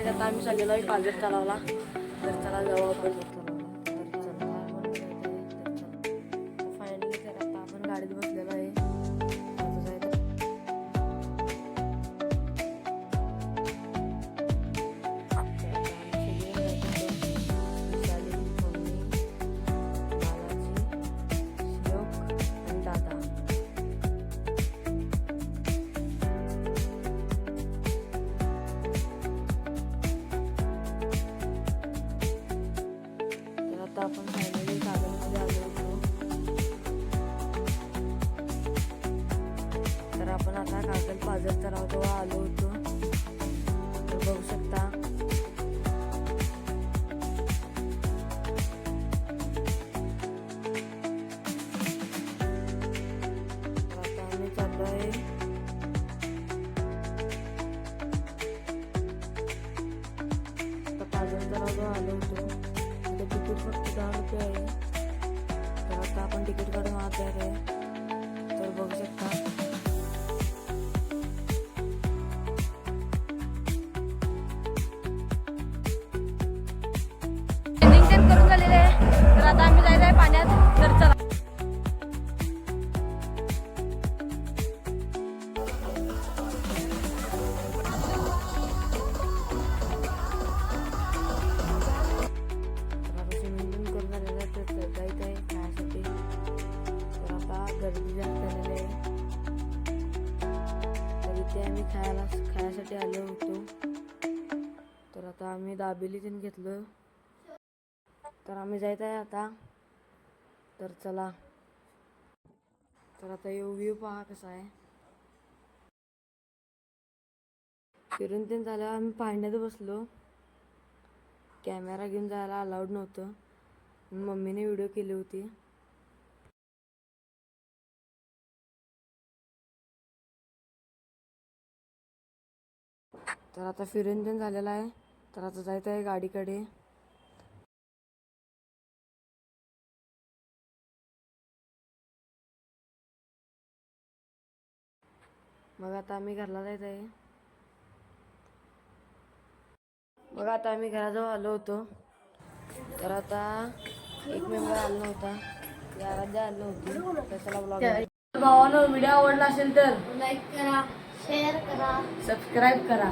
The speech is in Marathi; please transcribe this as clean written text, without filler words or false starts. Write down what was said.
आता आम्ही चाललेलो आहे पालघर तलावला. तर चला जाऊ आपण. फायनली तर आता आपण गाडीत बसलेलो आहे. आता आपण फायनली कागलमध्ये आलो होतो. तर आपण आता कागल पाझर तलाव जवळ आलो होतो. तर बघू शकता आता आम्ही चाललो आहे. पाझर तलाव जवळ आलो होतो. तिकीट फक्त 10 रुपये आहे. तर आता आपण तिकीट काढून आत जात आहे. तर बघू शकता ट्रेनिंग करून झालेले आहे. तर आता आम्ही जायचं आहे पाण्यात. तर चला. गर्दी जास्त झालेली आहे. तर इथे आम्ही खायसाठी आलो होतो. तर आता आम्ही दाबेली तीन घेतलं. तर आम्ही जायचं आहे आता. तर चला. तर आता व्ह्यू पहा कसा आहे. फिरून तीन झाल्यावर आम्ही पाण्यात बसलो. कॅमेरा घेऊन जायला अलाउड नव्हतं. मम्मीने व्हिडिओ केली होती. तर आता फिरून पण झालेला आहे. तर आता जायचं आहे गाडीकडे. मग आता आम्ही घरला जायचं आहे. मग आता आम्ही घराजवळ आलो होतो. तर आता एक मेंबर आला नव्हता. आराध्या आलो होती. त्याला ब्लॉग भावानो व्हिडिओ आवडला असेल तर लाईक करा, शेअर करा, सबस्क्राईब करा.